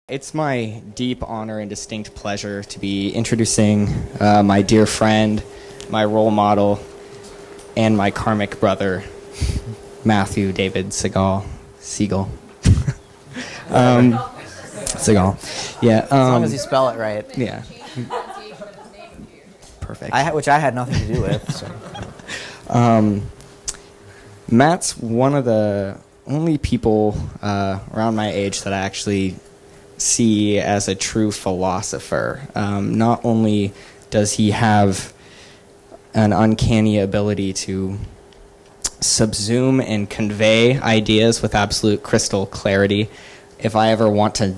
It's my deep honor and distinct pleasure to be introducing my dear friend, my role model, and my karmic brother, Matthew David Segall. Segall. Segall. Yeah. As long as you spell it right. Yeah. Perfect. Which I had nothing to do with. So. Matt's one of the only people around my age that I actually see as a true philosopher. Not only does he have an uncanny ability to subsume and convey ideas with absolute crystal clarity. If I ever want to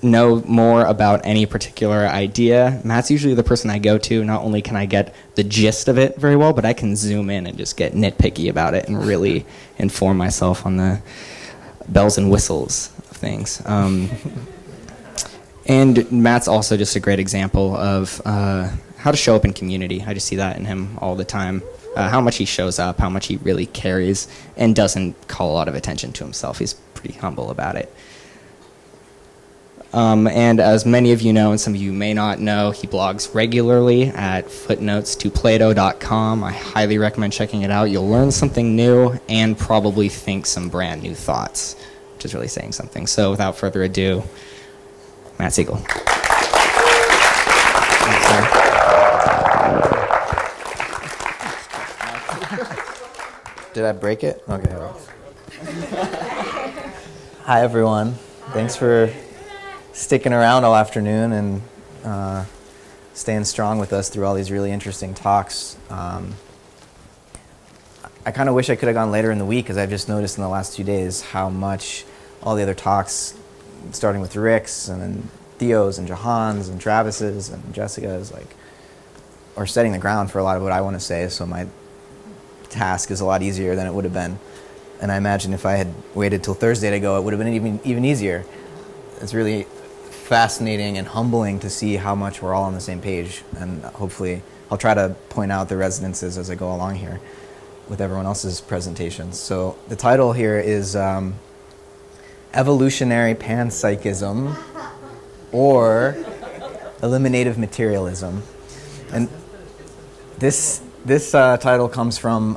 know more about any particular idea, Matt's usually the person I go to. Not only can I get the gist of it very well, but I can zoom in and just get nitpicky about it and really inform myself on the bells and whistles of things. And Matt's also just a great example of how to show up in community. I just see that in him all the time. How much he shows up, how much he really cares, and doesn't call a lot of attention to himself. He's pretty humble about it. And as many of you know, and some of you may not know, he blogs regularly at footnotes2plato.com. I highly recommend checking it out. You'll learn something new and probably think some brand new thoughts, which is really saying something. So without further ado, Matt Segall. Did I break it? Okay. Hi, everyone. Thanks for sticking around all afternoon and staying strong with us through all these really interesting talks. I kind of wish I could have gone later in the week, because I've just noticed in the last 2 days how much all the other talks, starting with Rick's and then Theo's and Jahan's and Travis's and Jessica's, are setting the ground for a lot of what I want to say, so my task is a lot easier than it would have been. And I imagine if I had waited till Thursday to go, it would have been even easier. It's really fascinating and humbling to see how much we're all on the same page, and hopefully I'll try to point out the resonances as I go along here with everyone else's presentations. So the title here is Evolutionary Panpsychism, or Eliminative Materialism. And this title comes from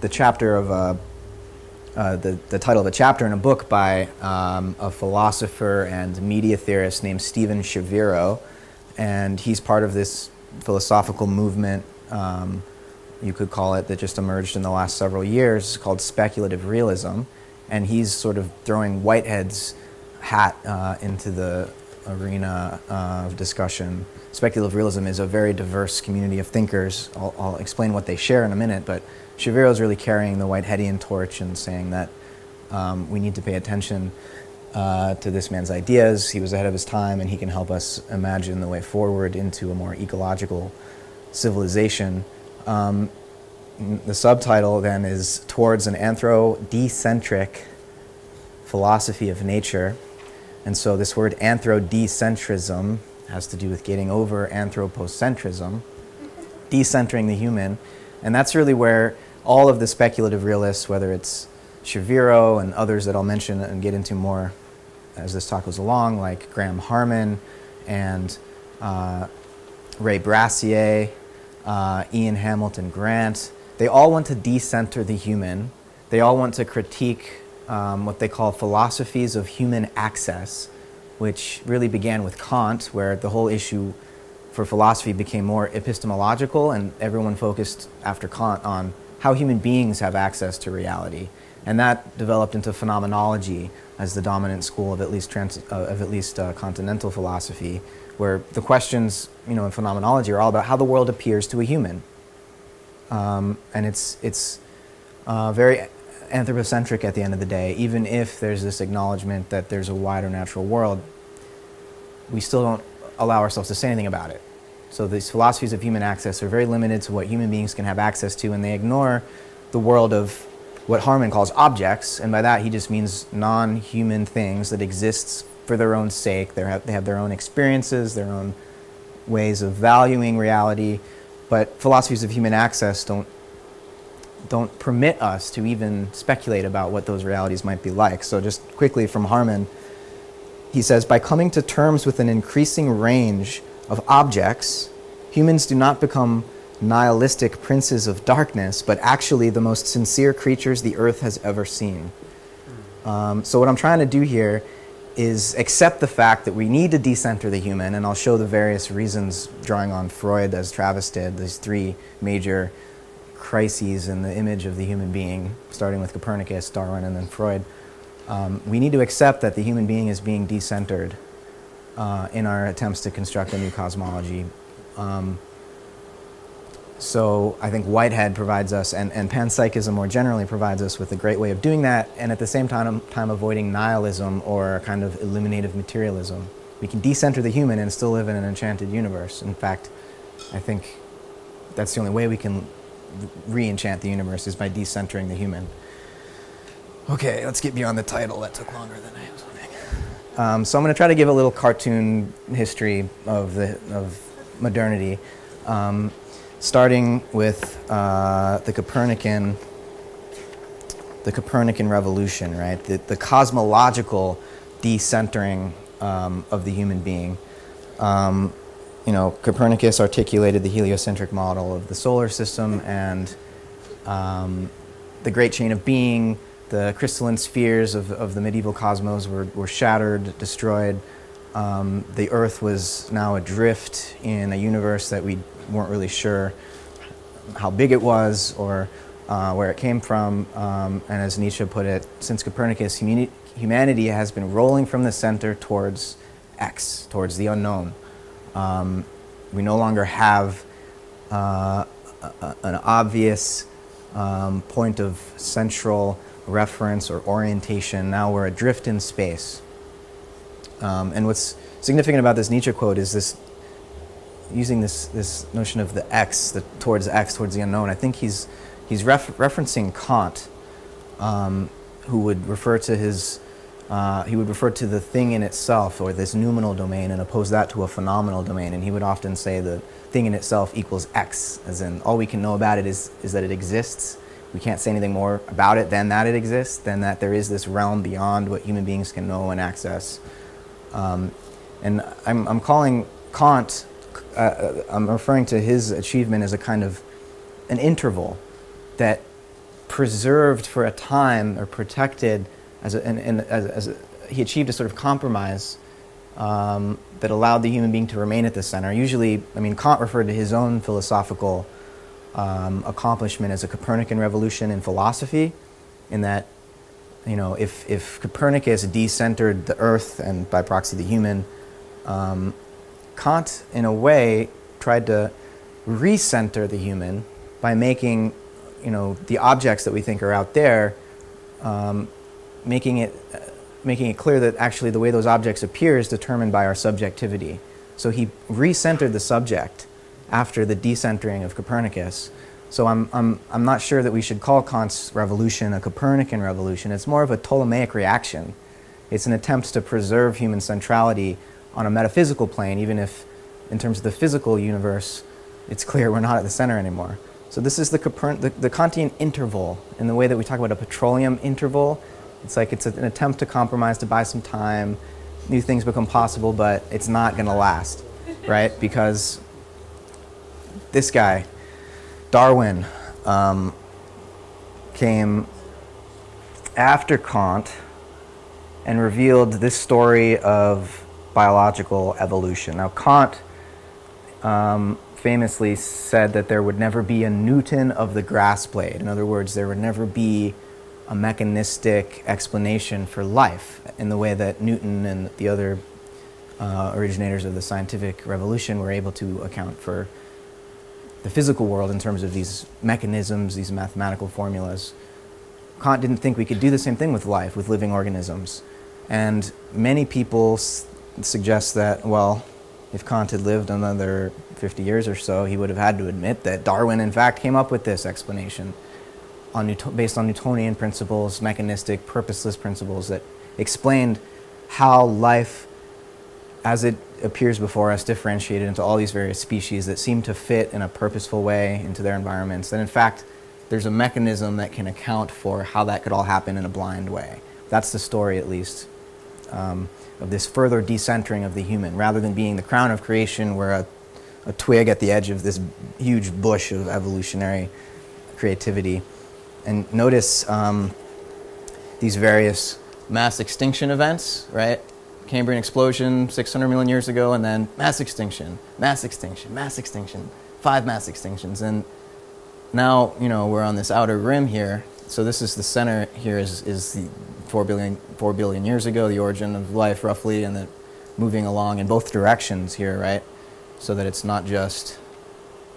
the chapter of the title of a chapter in a book by a philosopher and media theorist named Stephen Shaviro, and he's part of this philosophical movement, you could call it, that just emerged in the last several years called speculative realism, and he's sort of throwing Whitehead's hat into the arena of discussion. Speculative realism is a very diverse community of thinkers. I'll explain what they share in a minute, but Shaviro's really carrying the Whiteheadian torch and saying that we need to pay attention to this man's ideas. He was ahead of his time, and he can help us imagine the way forward into a more ecological civilization. The subtitle then is Towards an Anthrodecentric Philosophy of Nature. And so this word anthrodecentrism has to do with getting over anthropocentrism, decentering the human. And that's really where all of the speculative realists, whether it's Shaviro and others that I'll mention and get into more as this talk goes along, like Graham Harman and Ray Brazier, Ian Hamilton Grant, they all want to decenter the human. They all want to critique what they call philosophies of human access, which really began with Kant, where the whole issue for philosophy became more epistemological, and everyone focused after Kant on how human beings have access to reality. And that developed into phenomenology as the dominant school of at least continental philosophy, where the questions, in phenomenology are all about how the world appears to a human. And it's very anthropocentric at the end of the day. Even if there's this acknowledgement that there's a wider natural world, we still don't allow ourselves to say anything about it. So these philosophies of human access are very limited to what human beings can have access to, and they ignore the world of what Harman calls objects, and by that he just means non-human things that exist for their own sake. They have their own experiences, their own ways of valuing reality, but philosophies of human access don't permit us to even speculate about what those realities might be like. So just quickly from Harman, he says, by coming to terms with an increasing range of objects, humans do not become nihilistic princes of darkness, but actually the most sincere creatures the earth has ever seen. So what I'm trying to do here is accept the fact that we need to decenter the human, and I'll show the various reasons, drawing on Freud, as Travis did, these three major crises in the image of the human being, starting with Copernicus, Darwin, and then Freud. We need to accept that the human being is being decentered in our attempts to construct a new cosmology. So I think Whitehead provides us, and panpsychism more generally provides us with a great way of doing that, and at the same time avoiding nihilism or a kind of eliminative materialism. We can decenter the human and still live in an enchanted universe. In fact, I think that's the only way we can re-enchant the universe, is by decentering the human. Okay, let's get beyond the title. That took longer than I was hoping. So I'm going to try to give a little cartoon history of modernity. Starting with the Copernican Revolution, right? The cosmological decentering of the human being. Copernicus articulated the heliocentric model of the solar system, and the great chain of being, the crystalline spheres of the medieval cosmos were shattered, destroyed. The Earth was now adrift in a universe that we weren't really sure how big it was or where it came from. And as Nietzsche put it, since Copernicus, humanity has been rolling from the center towards X, towards the unknown. We no longer have an obvious point of central reference or orientation. Now we're adrift in space. And what's significant about this Nietzsche quote is this, using this notion of the X, towards the unknown. I think he's referencing Kant, who would refer to the thing in itself, or this noumenal domain, and oppose that to a phenomenal domain. And he would often say the thing in itself equals X, as in all we can know about it is that it exists. We can't say anything more about it than that it exists, than that there is this realm beyond what human beings can know and access. And I'm calling Kant, I'm referring to his achievement as a kind of an interval that preserved for a time, or protected, he achieved a sort of compromise that allowed the human being to remain at the center. Usually, Kant referred to his own philosophical accomplishment as a Copernican revolution in philosophy, in that, if Copernicus decentered the Earth and by proxy the human, Kant, in a way, tried to recenter the human by making, the objects that we think are out there, making it clear that actually the way those objects appear is determined by our subjectivity. So he recentered the subject after the decentering of Copernicus. So I'm not sure that we should call Kant's revolution a Copernican revolution. It's more of a Ptolemaic reaction. It's an attempt to preserve human centrality on a metaphysical plane, even if, in terms of the physical universe, it's clear we're not at the center anymore. So this is the Kantian interval, in the way that we talk about a petroleum interval. It's like it's an attempt to compromise, to buy some time. New things become possible, but it's not going to last, right? Because this guy, Darwin, came after Kant and revealed this story of biological evolution. Now, Kant famously said that there would never be a Newton of the grass blade. In other words, there would never be a mechanistic explanation for life in the way that Newton and the other originators of the scientific revolution were able to account for the physical world in terms of these mechanisms, these mathematical formulas. Kant didn't think we could do the same thing with life, with living organisms. And many people suggest that, well, if Kant had lived another 50 years or so, he would have had to admit that Darwin, in fact, came up with this explanation based on Newtonian principles, mechanistic, purposeless principles that explained how life, as it appears before us, differentiated into all these various species that seem to fit in a purposeful way into their environments. And in fact, there's a mechanism that can account for how that could all happen in a blind way. That's the story, at least, of this further decentering of the human, rather than being the crown of creation, where a twig at the edge of this huge bush of evolutionary creativity. And notice these various mass extinction events, right? Cambrian explosion 600 million years ago, and then mass extinction, mass extinction, mass extinction, 5 mass extinctions. And now, we're on this outer rim here. So this is the center here is the 4 billion years ago, the origin of life roughly, and then moving along in both directions here, right? So that it's not just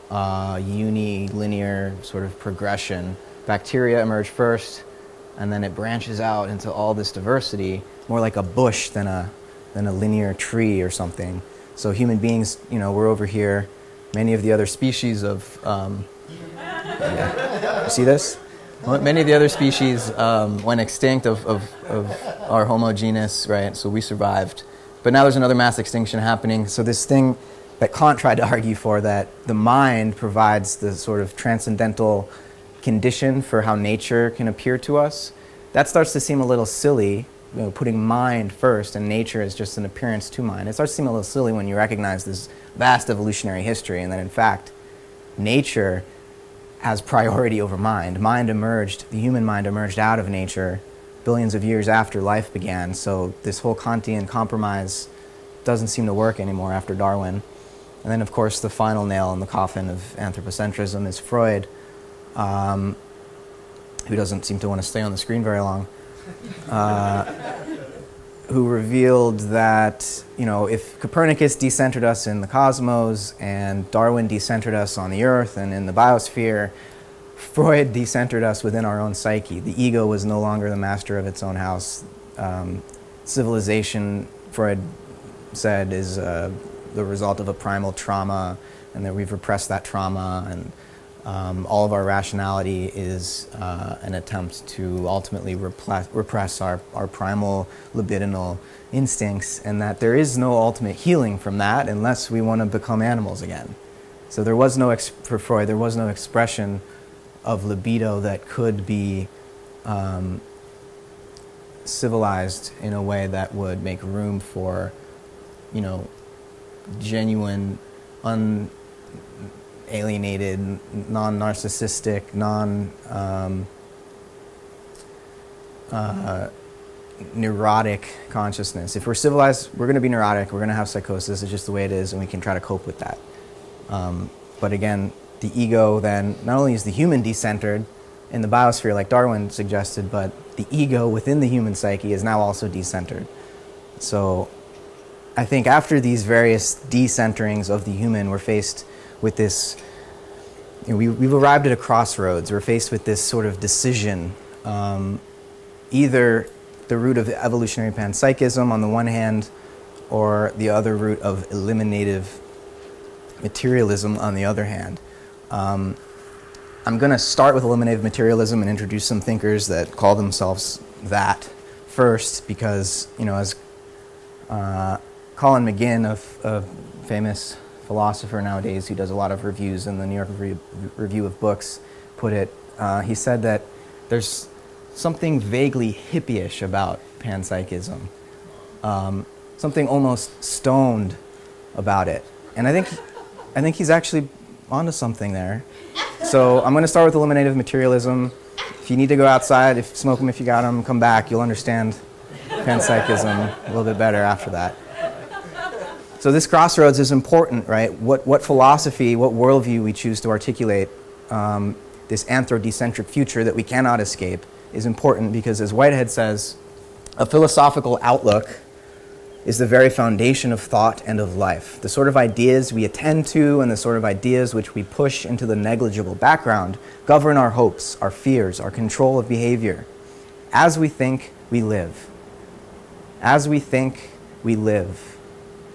unilinear sort of progression. Bacteria emerge first, and then it branches out into all this diversity, more like a bush than a linear tree or something. So human beings, we're over here. Many of the other species of, you see this? Many of the other species went extinct of our Homo genus, right? So we survived. But now there's another mass extinction happening. So this thing that Kant tried to argue for, that the mind provides the sort of transcendental condition for how nature can appear to us, that starts to seem a little silly, putting mind first and nature is just an appearance to mind. It starts to seem a little silly when you recognize this vast evolutionary history, and that in fact nature has priority over mind. The human mind emerged out of nature billions of years after life began, so this whole Kantian compromise doesn't seem to work anymore after Darwin. And then of course the final nail in the coffin of anthropocentrism is Freud, who doesn't seem to want to stay on the screen very long, who revealed that, if Copernicus decentered us in the cosmos and Darwin decentered us on the earth and in the biosphere, Freud decentered us within our own psyche. The ego was no longer the master of its own house. Civilization, Freud said, is the result of a primal trauma, and that we've repressed that trauma, and all of our rationality is an attempt to ultimately repress our primal libidinal instincts, and that there is no ultimate healing from that unless we want to become animals again. So there was no, for Freud, there was no expression of libido that could be civilized in a way that would make room for, genuine, alienated, non-narcissistic, neurotic consciousness. If we're civilized, we're going to be neurotic, we're going to have psychosis, it's just the way it is, and we can try to cope with that. But again, the ego then, not only is the human decentered in the biosphere like Darwin suggested, but the ego within the human psyche is now also decentered. So I think after these various decenterings of the human, we're faced with this, we've arrived at a crossroads. We're faced with this sort of decision, either the root of evolutionary panpsychism on the one hand, or the other root of eliminative materialism on the other hand. I'm going to start with eliminative materialism and introduce some thinkers that call themselves that first, because, as Colin McGinn, a famous philosopher nowadays who does a lot of reviews in the New York Review of Books, put it, he said that there's something vaguely hippie-ish about panpsychism, something almost stoned about it. And I think he's actually onto something there. So I'm going to start with eliminative materialism. If you need to go outside, smoke them if you got them, come back, you'll understand panpsychism a little bit better after that. So this crossroads is important, right? What philosophy, what worldview we choose to articulate, this anthrodecentric future that we cannot escape, is important because, as Whitehead says, a philosophical outlook is the very foundation of thought and of life. The sort of ideas we attend to and the sort of ideas which we push into the negligible background govern our hopes, our fears, our control of behavior. As we think, we live. As we think, we live.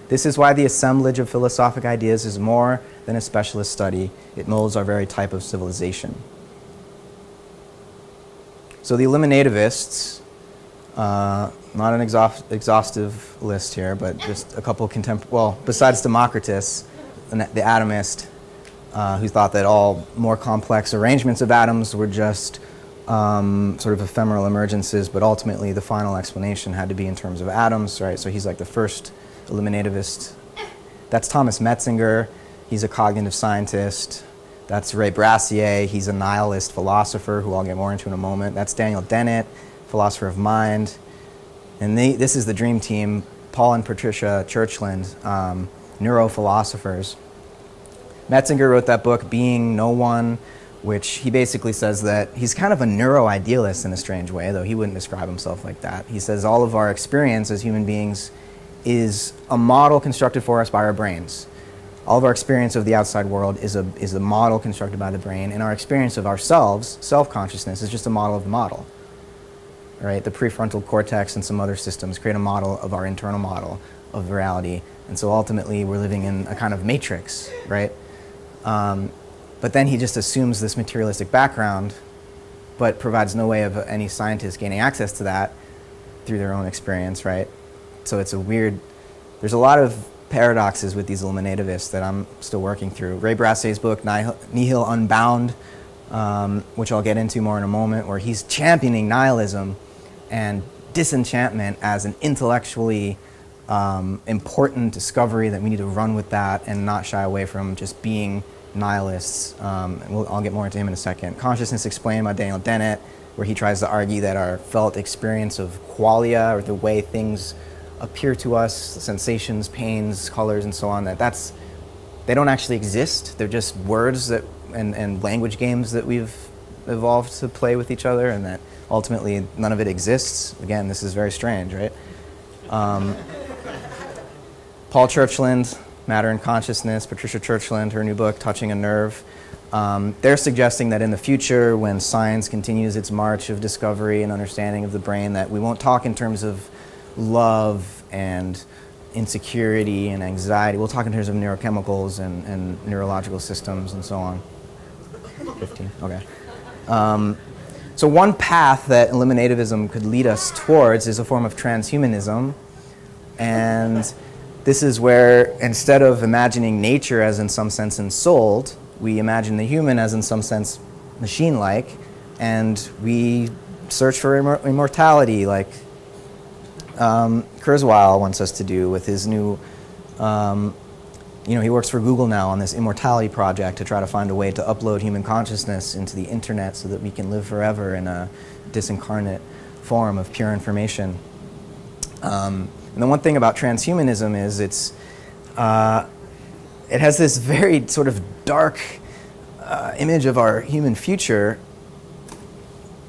This is why the assemblage of philosophic ideas is more than a specialist study. It molds our very type of civilization. So the Eliminativists, not an exhaustive list here, but just a couple besides Democritus, the atomist, who thought that all more complex arrangements of atoms were just sort of ephemeral emergences, but ultimately the final explanation had to be in terms of atoms, right? So he's like the first eliminativist. That's Thomas Metzinger. He's a cognitive scientist. That's Ray Brazier. He's a nihilist philosopher who I'll get more into in a moment. That's Daniel Dennett, philosopher of mind. And this is the dream team, Paul and Patricia Churchland, neurophilosophers. Metzinger wrote that book, Being No One, which he basically says that he's kind of a neuro-idealist in a strange way, though he wouldn't describe himself like that. He says all of our experience as human beings is a model constructed for us by our brains. All of our experience of the outside world is a model constructed by the brain, and our experience of ourselves, self-consciousness, is just a model of the model. Right? The prefrontal cortex and some other systems create a model of our internal model of reality, and so ultimately we're living in a kind of matrix, right? But then he just assumes this materialistic background, but provides no way of any scientist gaining access to that through their own experience, right? So it's a weird, there's a lot of paradoxes with these eliminativists that I'm still working through. Ray Brazier's book, Nihil Unbound, which I'll get into more in a moment, where he's championing nihilism and disenchantment as an intellectually important discovery, that we need to run with that and not shy away from just being nihilists. I'll get more into him in a second. Consciousness Explained by Daniel Dennett, where he tries to argue that our felt experience of qualia, or the way things appear to us, sensations, pains, colors, and so on, they don't actually exist. They're just words that and language games that we've evolved to play with each other, and that ultimately none of it exists. Again, this is very strange, right? Paul Churchland, Matter and Consciousness, Patricia Churchland, her new book, Touching a Nerve. They're suggesting that in the future, when science continues its march of discovery and understanding of the brain, that we won't talk in terms of love and insecurity and anxiety. We'll talk in terms of neurochemicals and neurological systems and so on. 15, okay. So one path that eliminativism could lead us towards is a form of transhumanism. And this is where, instead of imagining nature as in some sense ensouled, we imagine the human as in some sense machine-like, and we search for immortality, like Kurzweil wants us to do with his new, he works for Google now on this immortality project to try to find a way to upload human consciousness into the internet so that we can live forever in a disincarnate form of pure information. And the one thing about transhumanism is it has this very sort of dark image of our human future.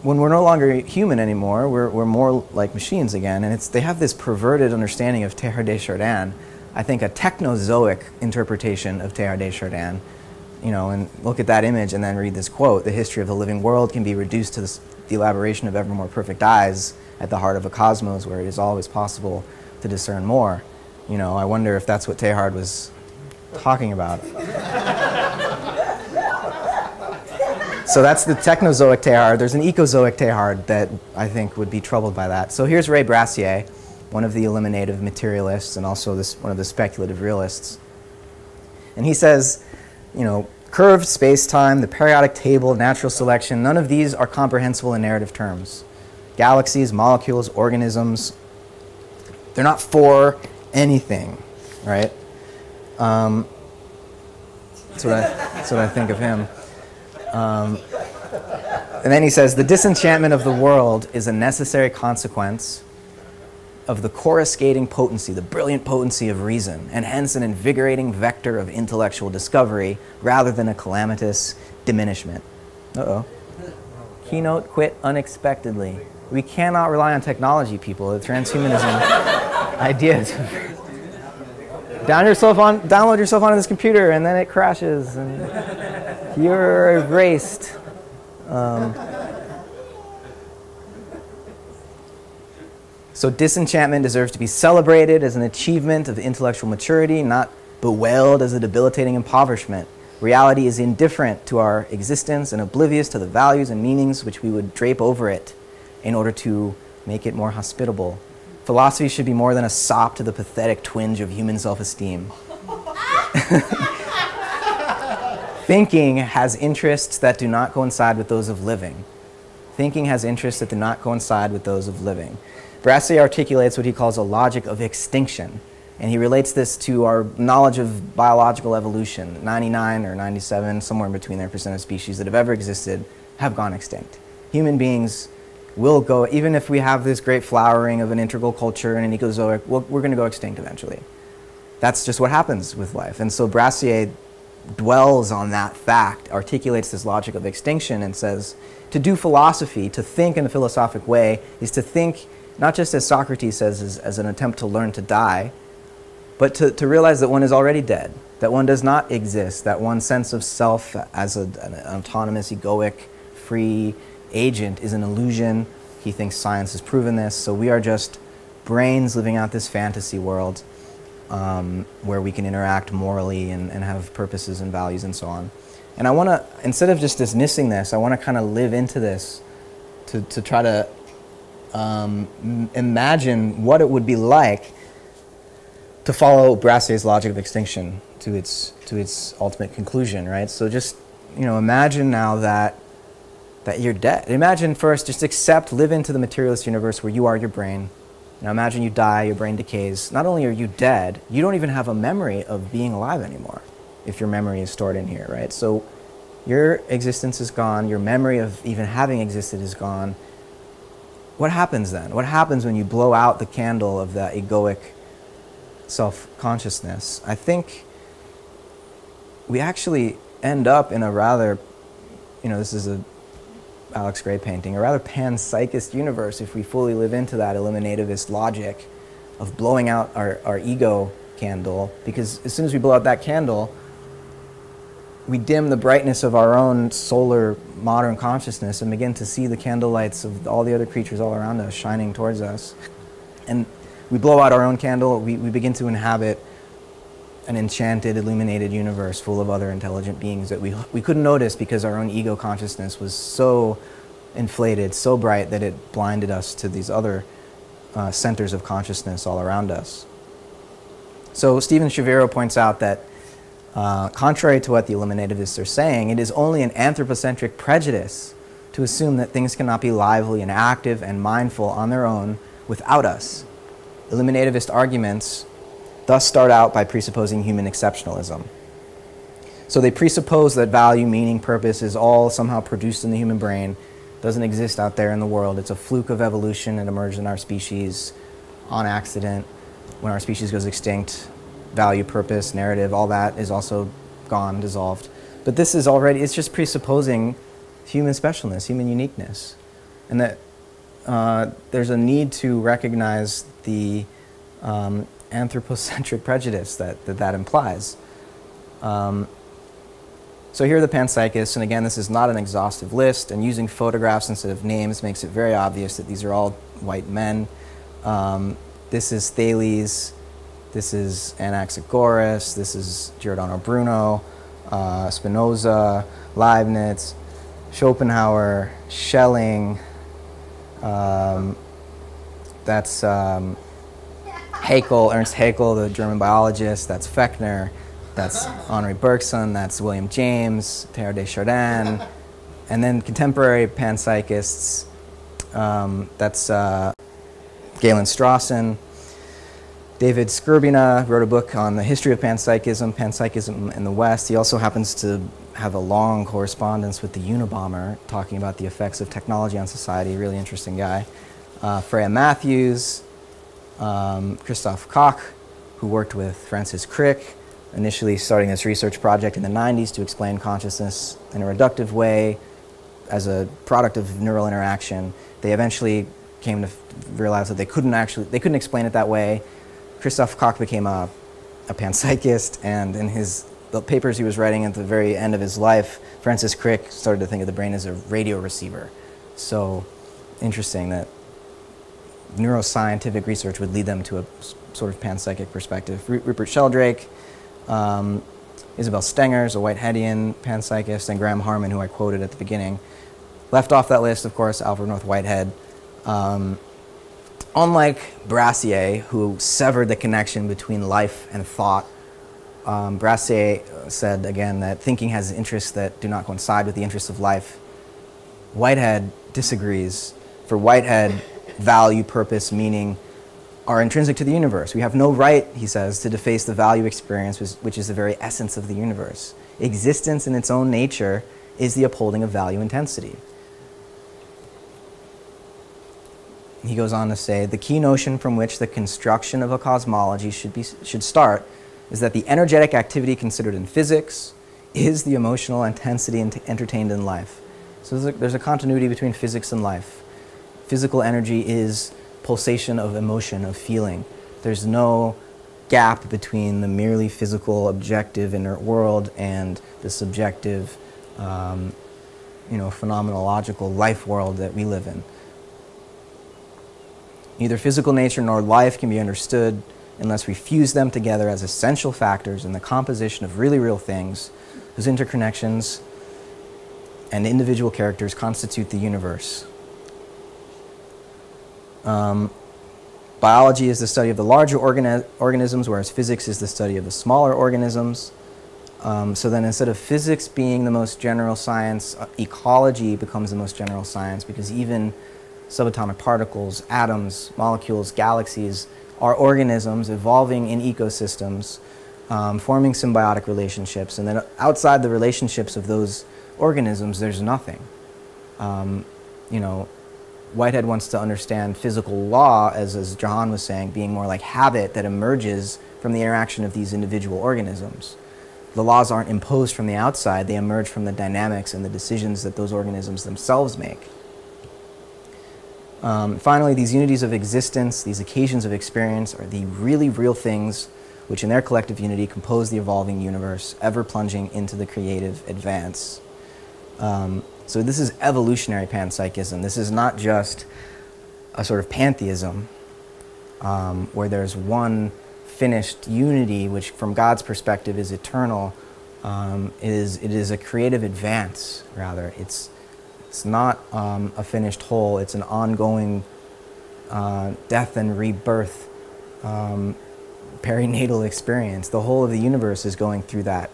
When we're no longer human anymore, we're more like machines again, and they have this perverted understanding of Teilhard de Chardin. I think a technozoic interpretation of Teilhard de Chardin, and look at that image and then read this quote: "The history of the living world can be reduced to the elaboration of ever more perfect eyes at the heart of a cosmos where it is always possible to discern more." I wonder if that's what Teilhard was talking about. So that's the technozoic Teilhard. There's an ecozoic Teilhard that I think would be troubled by that. So here's Ray Brazier, one of the eliminative materialists and also one of the speculative realists. And he says, curved space-time, the periodic table, natural selection, none of these are comprehensible in narrative terms. Galaxies, molecules, organisms, they're not for anything, right? That's what I think of him. And then he says, the disenchantment of the world is a necessary consequence of the coruscating potency, the brilliant potency of reason, and hence an invigorating vector of intellectual discovery rather than a calamitous diminishment. Uh-oh. Keynote quit unexpectedly. We cannot rely on technology, people. The transhumanism ideas. Download yourself onto this computer, and then it crashes, and you're erased. So disenchantment deserves to be celebrated as an achievement of intellectual maturity, not bewailed as a debilitating impoverishment. Reality is indifferent to our existence and oblivious to the values and meanings which we would drape over it in order to make it more hospitable. Philosophy should be more than a sop to the pathetic twinge of human self-esteem. Thinking has interests that do not coincide with those of living. Thinking has interests that do not coincide with those of living. Brazier articulates what he calls a logic of extinction, and he relates this to our knowledge of biological evolution. 99 or 97, somewhere in between there, percent of species that have ever existed have gone extinct. Human beings will go, even if we have this great flowering of an integral culture and an ecozoic, we're going to go extinct eventually. That's just what happens with life. And so Brazier dwells on that fact, articulates this logic of extinction, and says to do philosophy, to think in a philosophic way, is to think not just as Socrates says, as an attempt to learn to die, but to realize that one is already dead, that one does not exist, that one's sense of self as an autonomous, egoic, free agent is an illusion. He thinks science has proven this, so we are just brains living out this fantasy world where we can interact morally and have purposes and values and so on. And I want to, instead of just dismissing this, I want to kind of live into this to try to imagine what it would be like to follow Brazier's logic of extinction to its ultimate conclusion, right? So just, imagine now that you're dead. Imagine first, just live into the materialist universe where you are your brain. Now imagine you die, your brain decays. Not only are you dead, you don't even have a memory of being alive anymore if your memory is stored in here, right? So your existence is gone, your memory of even having existed is gone. What happens then? What happens when you blow out the candle of that egoic self-consciousness? I think we actually end up in a rather, this is a Alex Gray painting, a rather panpsychist universe if we fully live into that eliminativist logic of blowing out our ego candle, because as soon as we blow out that candle, we dim the brightness of our own solar modern consciousness and begin to see the candle lights of all the other creatures all around us shining towards us. And we blow out our own candle, we begin to inhabit an enchanted, illuminated universe full of other intelligent beings that we couldn't notice because our own ego consciousness was so inflated, so bright that it blinded us to these other centers of consciousness all around us. So Stephen Shaviro points out that contrary to what the Eliminativists are saying, it is only an anthropocentric prejudice to assume that things cannot be lively and active and mindful on their own without us. Eliminativist arguments thus start out by presupposing human exceptionalism. So they presuppose that value, meaning, purpose is all somehow produced in the human brain, doesn't exist out there in the world. It's a fluke of evolution. It emerged in our species on accident. When our species goes extinct, value, purpose, narrative, all that is also gone, dissolved. But this is already, it's just presupposing human specialness, human uniqueness. And that there's a need to recognize the anthropocentric prejudice that implies. So here are the panpsychists, and again, this is not an exhaustive list, and using photographs instead of names makes it very obvious that these are all white men. This is Thales, this is Anaxagoras, this is Giordano Bruno, Spinoza, Leibniz, Schopenhauer, Schelling, that's Haeckel, Ernst Haeckel, the German biologist, that's Fechner, that's Henri Bergson, that's William James, Teilhard de Chardin, and then contemporary panpsychists, that's Galen Strawson. David Skirbina wrote a book on the history of panpsychism, Panpsychism in the West. He also happens to have a long correspondence with the Unabomber, talking about the effects of technology on society. Really interesting guy. Freya Matthews, Christoph Koch, who worked with Francis Crick, initially starting this research project in the 90s to explain consciousness in a reductive way as a product of neural interaction. They eventually came to realize that they couldn't explain it that way. Christoph Koch became a panpsychist, and in the papers he was writing at the very end of his life, Francis Crick started to think of the brain as a radio receiver. So interesting that neuroscientific research would lead them to a sort of panpsychic perspective. Rupert Sheldrake, Isabel Stengers, a Whiteheadian panpsychist, and Graham Harman, who I quoted at the beginning. Left off that list, of course, Alfred North Whitehead. Unlike Brazier, who severed the connection between life and thought, Brazier said, again, that thinking has interests that do not coincide with the interests of life. Whitehead disagrees. For Whitehead, value, purpose, meaning are intrinsic to the universe. We have no right, he says, to deface the value experience, which is the very essence of the universe. Existence in its own nature is the upholding of value intensity. He goes on to say, the key notion from which the construction of a cosmology should start is that the energetic activity considered in physics is the emotional intensity entertained in life. So there's a continuity between physics and life. Physical energy is pulsation of emotion, of feeling. There's no gap between the merely physical, objective, inert world and the subjective, phenomenological life world that we live in. Neither physical nature nor life can be understood unless we fuse them together as essential factors in the composition of really real things, whose interconnections and individual characters constitute the universe. Biology is the study of the larger organisms, whereas physics is the study of the smaller organisms. So then instead of physics being the most general science, ecology becomes the most general science, because even subatomic particles, atoms, molecules, galaxies are organisms evolving in ecosystems, forming symbiotic relationships, and then outside the relationships of those organisms, there's nothing. Whitehead wants to understand physical law, as Jahan was saying, being more like habit that emerges from the interaction of these individual organisms. The laws aren't imposed from the outside, they emerge from the dynamics and the decisions that those organisms themselves make. Finally, these unities of existence, these occasions of experience, are the really real things which in their collective unity compose the evolving universe, ever plunging into the creative advance. So this is evolutionary panpsychism. This is not just a sort of pantheism where there's one finished unity, which from God's perspective is eternal. It is a creative advance, rather. It's not a finished whole. It's an ongoing death and rebirth perinatal experience. The whole of the universe is going through that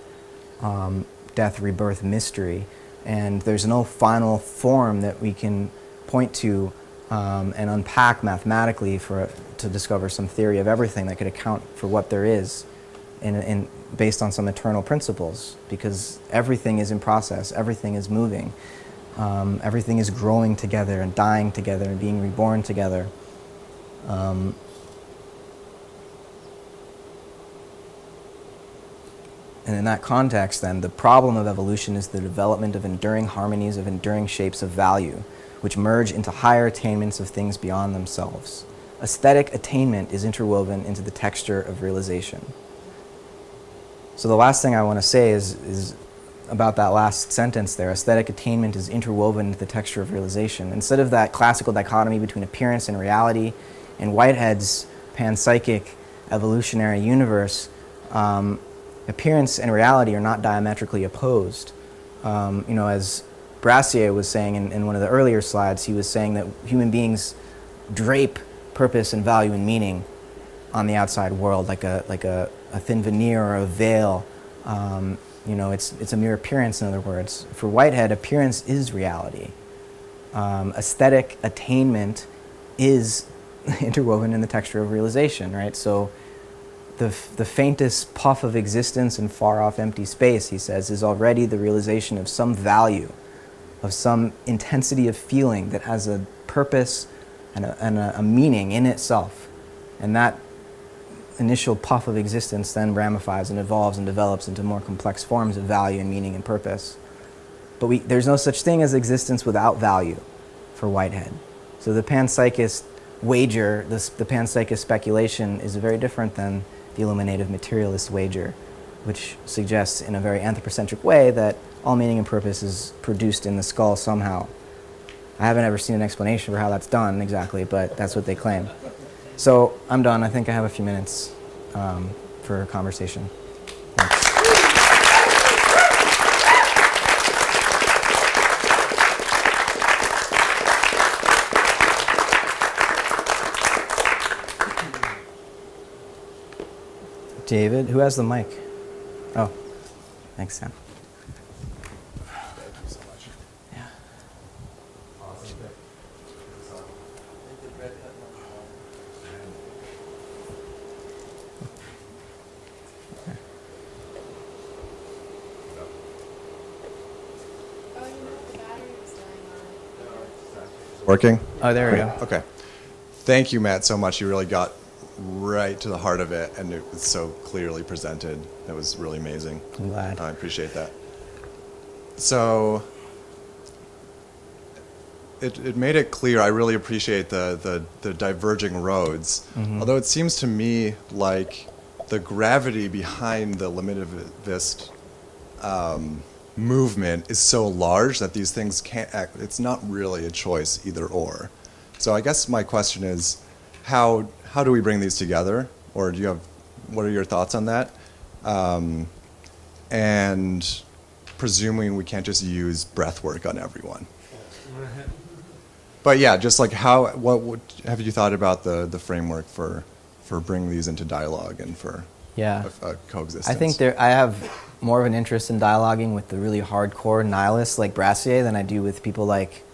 death, rebirth mystery. And there's no final form that we can point to and unpack mathematically to discover some theory of everything that could account for what there is based on some eternal principles, because everything is in process, everything is moving, everything is growing together and dying together and being reborn together. And in that context, then, the problem of evolution is the development of enduring harmonies, of enduring shapes of value, which merge into higher attainments of things beyond themselves. Aesthetic attainment is interwoven into the texture of realization. So the last thing I want to say is about that last sentence there. Aesthetic attainment is interwoven into the texture of realization. Instead of that classical dichotomy between appearance and reality, in Whitehead's panpsychic evolutionary universe, appearance and reality are not diametrically opposed. As Brazier was saying in one of the earlier slides, he was saying that human beings drape purpose and value and meaning on the outside world like a thin veneer or a veil. It's a mere appearance, in other words. For Whitehead, appearance is reality. Aesthetic attainment is interwoven in the texture of realization, right? So the faintest puff of existence in far-off empty space, he says, is already the realization of some value, of some intensity of feeling that has a purpose and a meaning in itself. And that initial puff of existence then ramifies and evolves and develops into more complex forms of value and meaning and purpose. But there's no such thing as existence without value for Whitehead. So the panpsychist wager, the panpsychist speculation, is very different than the Eliminative Materialist wager, which suggests in a very anthropocentric way that all meaning and purpose is produced in the skull somehow. I haven't ever seen an explanation for how that's done exactly, but that's what they claim. So I'm done. I think I have a few minutes for conversation. Thanks. David, who has the mic? Oh, thanks, Sam. Thank you so much. Yeah. Working? Oh, there we go. Okay. Thank you, Matt, so much. You really got right to the heart of it, and it was so clearly presented. That was really amazing. I'm glad. I appreciate that. So it made it clear. I really appreciate the diverging roads. Mm-hmm. Although it seems to me like the gravity behind the Eliminativist movement is so large that these things can't act. It's not really a choice, either or. So I guess my question is, how do we bring these together? Or do you have, what are your thoughts on that? And presuming we can't just use breath work on everyone. But yeah, just like what have you thought about the framework for bringing these into dialogue and for a coexistence? I think I have more of an interest in dialoguing with the really hardcore nihilists like Brazier than I do with people like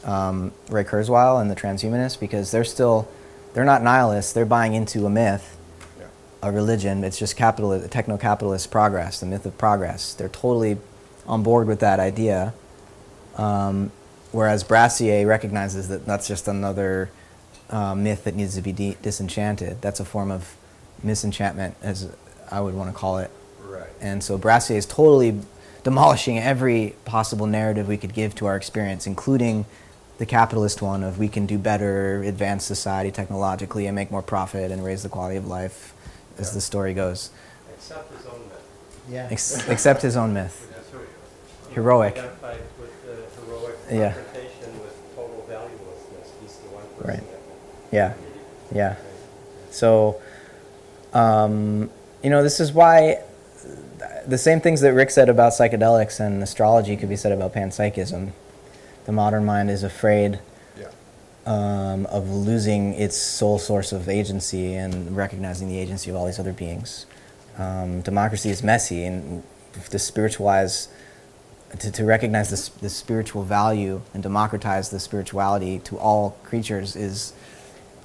Ray Kurzweil and the transhumanists, because they're not nihilists. They're buying into a myth, a religion. It's just techno-capitalist progress, the myth of progress. They're totally on board with that idea. Whereas Brazier recognizes that that's just another myth that needs to be disenchanted. That's a form of misenchantment, as I would want to call it. Right. And so Brazier is totally demolishing every possible narrative we could give to our experience, including the capitalist one of we can do better, advance society technologically, and make more profit and raise the quality of life, as the story goes. Except his own myth. Yeah. Except his own myth. Heroic. Identified with the heroic Yeah. confrontation with total valuelessness. He's the one person Right. that Yeah. Yeah. So, this is why the same things that Rick said about psychedelics and astrology could be said about panpsychism. The modern mind is afraid of losing its sole source of agency and recognizing the agency of all these other beings. Democracy is messy, and to spiritualize, to recognize the spiritual value and democratize the spirituality to all creatures is,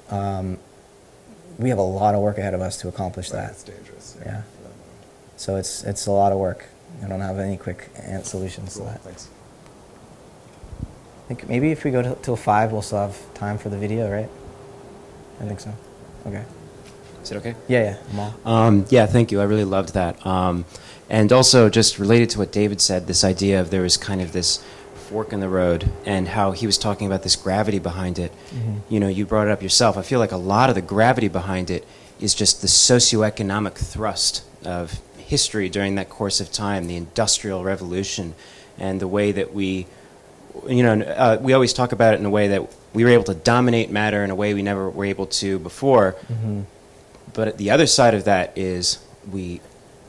we have a lot of work ahead of us to accomplish that. It's dangerous. Yeah. So it's a lot of work. I don't have any quick solutions Cool. to that. Thanks. I think maybe if we go till 5, we'll still have time for the video, right? I think so. Okay. Is it okay? Yeah, Amal. Yeah, thank you. I really loved that. And also, just related to what David said, this idea of there was kind of this fork in the road, and how he was talking about this gravity behind it. Mm-hmm. You brought it up yourself. I feel like a lot of the gravity behind it is just the socioeconomic thrust of history during that course of time, the Industrial Revolution, and the way that we always talk about it in a way that we were able to dominate matter in a way we never were able to before. Mm-hmm. But the other side of that is we,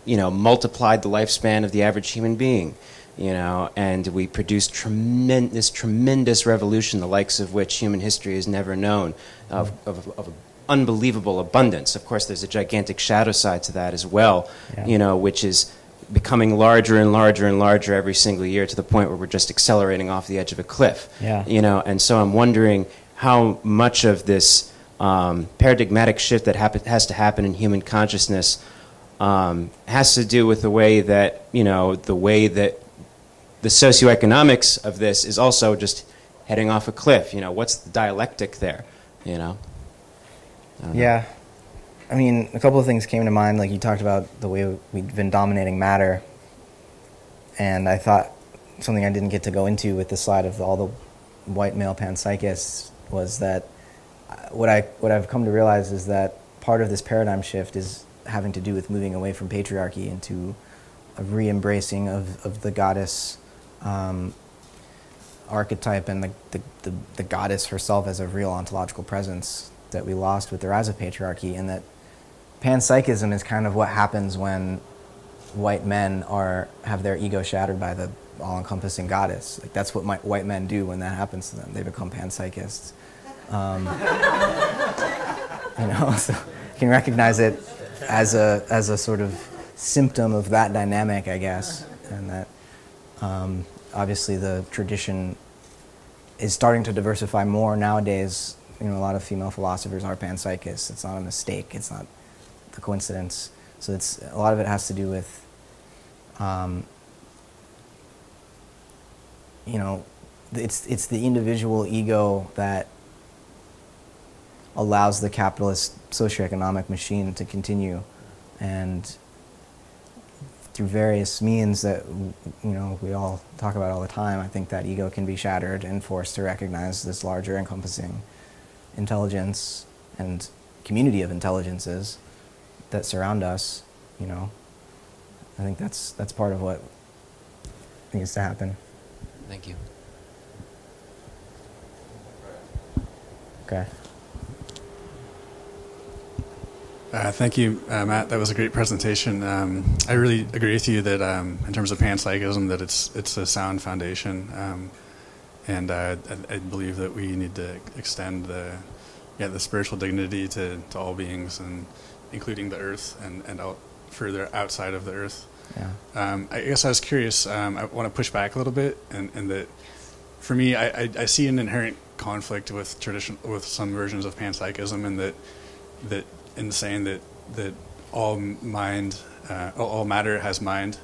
multiplied the lifespan of the average human being, and we produced tremendous revolution, the likes of which human history has never known, of unbelievable abundance. Of course, there's a gigantic shadow side to that as well, which is becoming larger and larger and larger every single year, to the point where we're just accelerating off the edge of a cliff. And so I'm wondering how much of this paradigmatic shift that has to happen in human consciousness has to do with the way that the socioeconomics of this is also just heading off a cliff. What's the dialectic there? I don't know. I mean, a couple of things came to mind. Like, you talked about the way we've been dominating matter, and I thought something I didn't get to go into with the slide of all the white male panpsychists was that what I've come to realize is that part of this paradigm shift is having to do with moving away from patriarchy into a re-embracing of the goddess archetype and the goddess herself as a real ontological presence that we lost with the rise of patriarchy, and that panpsychism is kind of what happens when white men have their ego shattered by the all-encompassing goddess. Like, that's what white men do when that happens to them. They become panpsychists. So you can recognize it as a sort of symptom of that dynamic, I guess, and that obviously the tradition is starting to diversify more nowadays. A lot of female philosophers are panpsychists. It's not a mistake. It's not a coincidence. So a lot of it has to do with, it's the individual ego that allows the capitalist socioeconomic machine to continue, and through various means that we all talk about all the time, I think that ego can be shattered and forced to recognize this larger encompassing intelligence and community of intelligences that surround us. I think that's part of what needs to happen. Thank you. Okay. Thank you, Matt. That was a great presentation. I really agree with you that in terms of panpsychism, that it's a sound foundation, and I believe that we need to extend the spiritual dignity to all beings, and including the earth and further outside of the earth. Yeah. I guess I was curious. I want to push back a little bit, and that for me, I see an inherent conflict with some versions of panpsychism, and that in saying that all mind, all matter has mind,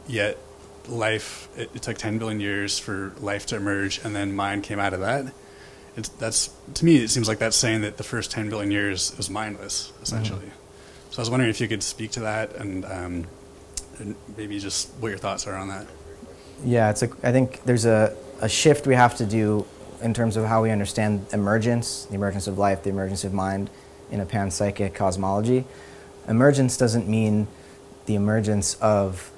yet life, it took 10 billion years for life to emerge, and then mind came out of that. That's to me, it seems like that's saying that the first 10 billion years was mindless, essentially. Mm-hmm. So I was wondering if you could speak to that, and maybe just what your thoughts are on that. Yeah, I think there's a shift we have to do in terms of how we understand emergence, the emergence of life, the emergence of mind, in a panpsychic cosmology. Emergence doesn't mean the emergence of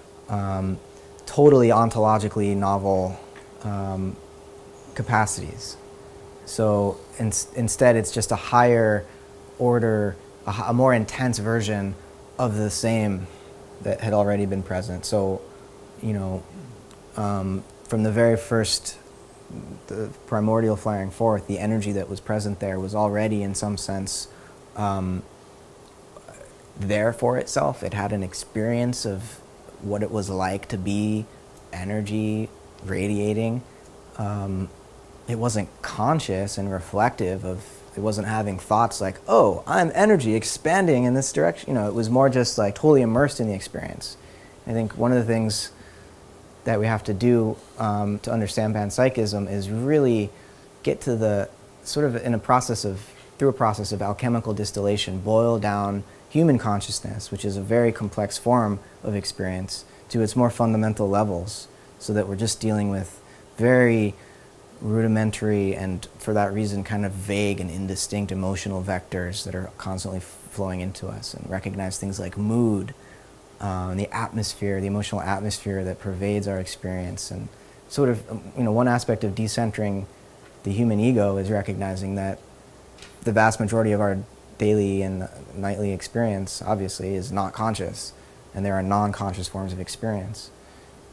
totally ontologically novel capacities. So instead, it's just a higher order, a more intense version of the same that had already been present. So, from the very first, the primordial flaring forth, the energy that was present there was already, in some sense, there for itself. It had an experience of what it was like to be energy radiating. It wasn't conscious and reflective of, it wasn't having thoughts like, oh, I'm energy expanding in this direction. It was more just like totally immersed in the experience. I think one of the things that we have to do to understand panpsychism is really get to the sort of through a process of alchemical distillation, boil down human consciousness, which is a very complex form of experience, to its more fundamental levels, so that we're just dealing with very rudimentary and, for that reason, kind of vague and indistinct emotional vectors that are constantly flowing into us, and recognize things like mood, the atmosphere, the emotional atmosphere that pervades our experience. And sort of, one aspect of decentering the human ego is recognizing that the vast majority of our daily and nightly experience, obviously, is not conscious, and there are non-conscious forms of experience.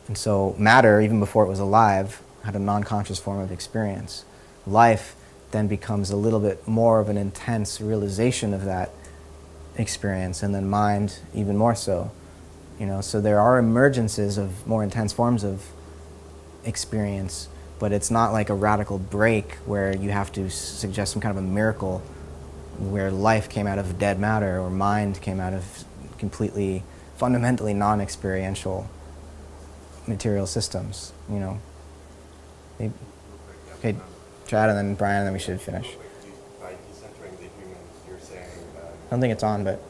And so matter, even before it was alive, had a non-conscious form of experience. Life then becomes a little bit more of an intense realization of that experience, and then mind even more so. So there are emergences of more intense forms of experience, but it's not like a radical break where you have to suggest some kind of a miracle where life came out of dead matter or mind came out of completely, fundamentally non-experiential material systems, Okay, Chad, and then Brian, and then we should finish. By decentering the humans, you're saying I don't think it's on, but...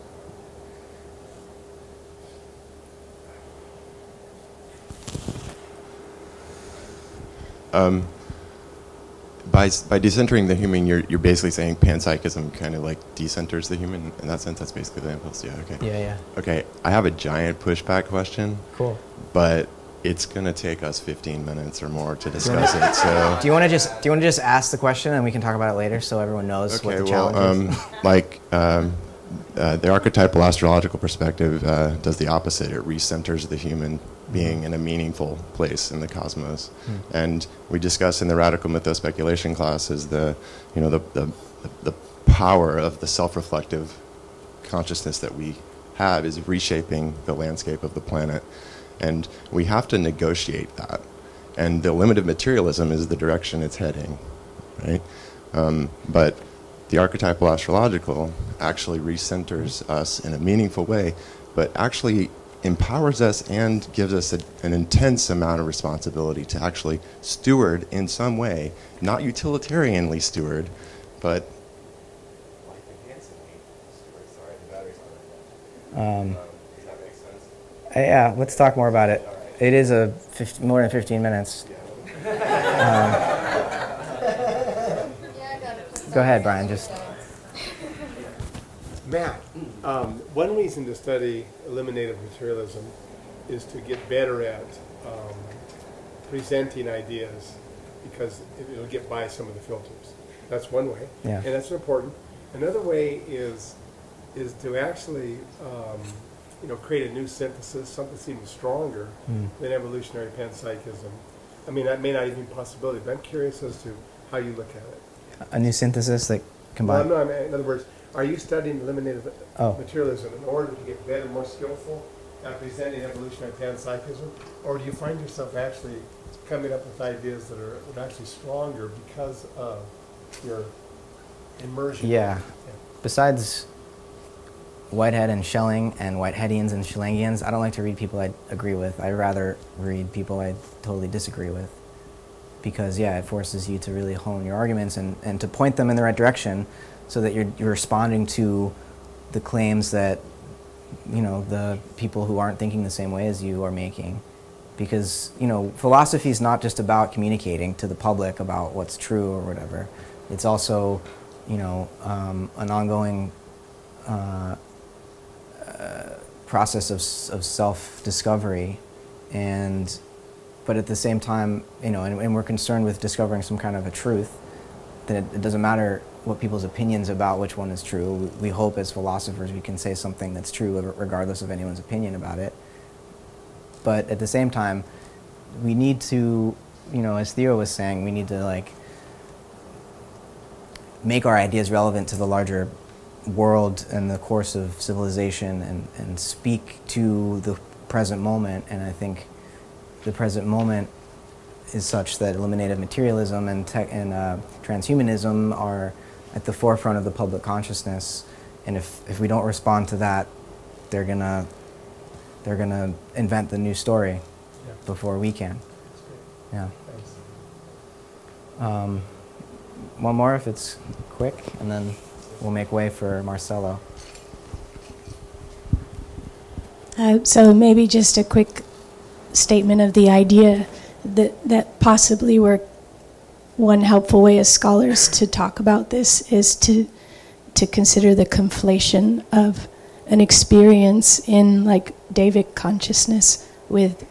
By decentering the human, you're basically saying panpsychism kind of like decenters the human. In that sense, that's basically the impulse. Yeah. Okay. Yeah. Okay. I have a giant pushback question. Cool. But it's gonna take us 15 minutes or more to discuss it. So. Do you want to just ask the question and we can talk about it later so everyone knows what the challenge is? The archetypal astrological perspective does the opposite. It recenters the human being in a meaningful place in the cosmos. And we discuss in the radical mythospeculation classes the power of the self-reflective consciousness that we have is reshaping the landscape of the planet. And we have to negotiate that. And the eliminative materialism is the direction it's heading, right? But the archetypal astrological actually recenters us in a meaningful way, but actually empowers us and gives us an intense amount of responsibility to actually steward in some way, not utilitarianly steward, but yeah, let's talk more about it. It is more than 15 minutes. Go ahead, Brian. Just Matt, one reason to study eliminative materialism is to get better at presenting ideas, because it'll get by some of the filters. That's one way, yeah. and that's important. Another way is to actually create a new synthesis, something that's even stronger than evolutionary panpsychism. I mean, that may not even be a possibility, but I'm curious as to how you look at it. A new synthesis that combines. Well, no, in other words, are you studying eliminative materialism in order to get better, more skillful at presenting evolutionary panpsychism, or do you find yourself actually coming up with ideas that are actually stronger because of your immersion? Yeah. Besides Whitehead and Schelling and Whiteheadians and Schellingians, I don't like to read people I agree with. I'd rather read people I totally disagree with, because, yeah, it forces you to really hone your arguments and to point them in the right direction, so that you're responding to the claims that, the people who aren't thinking the same way as you are making. Because, philosophy is not just about communicating to the public about what's true or whatever. It's also, an ongoing process of self-discovery, but at the same time, and we're concerned with discovering some kind of a truth, then it doesn't matter what people's opinions about which one is true. We hope as philosophers we can say something that's true regardless of anyone's opinion about it. But at the same time, we need to, as Theo was saying, we need to make our ideas relevant to the larger world and the course of civilization, and speak to the present moment. And I think the present moment is such that eliminative materialism and transhumanism are at the forefront of the public consciousness, and if we don't respond to that, they're gonna invent the new story before we can. Yeah. One more if it's quick, and then we'll make way for Marcelo. So maybe just a quick statement of the idea that possibly one helpful way as scholars to talk about this is to consider the conflation of an experience in Davic consciousness with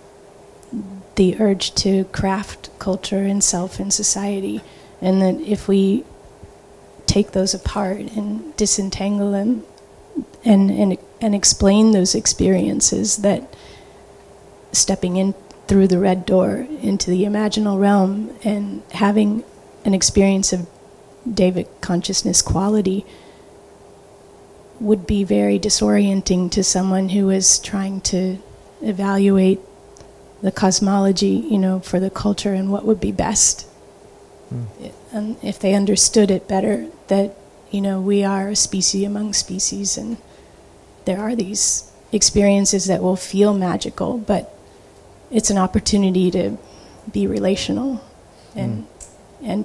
the urge to craft culture and self and society, and that if we take those apart and disentangle them and explain those experiences, that stepping in through the red door into the imaginal realm and having an experience of Davic consciousness quality would be very disorienting to someone who is trying to evaluate the cosmology, for the culture and what would be best. And if they understood it better, that, we are a species among species, and there are these experiences that will feel magical, but it's an opportunity to be relational and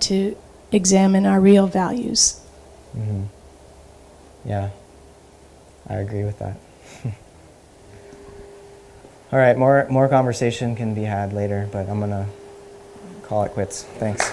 to examine our real values. Mm-hmm. Yeah, I agree with that. All right, more conversation can be had later, but I'm going to call it quits. Thanks.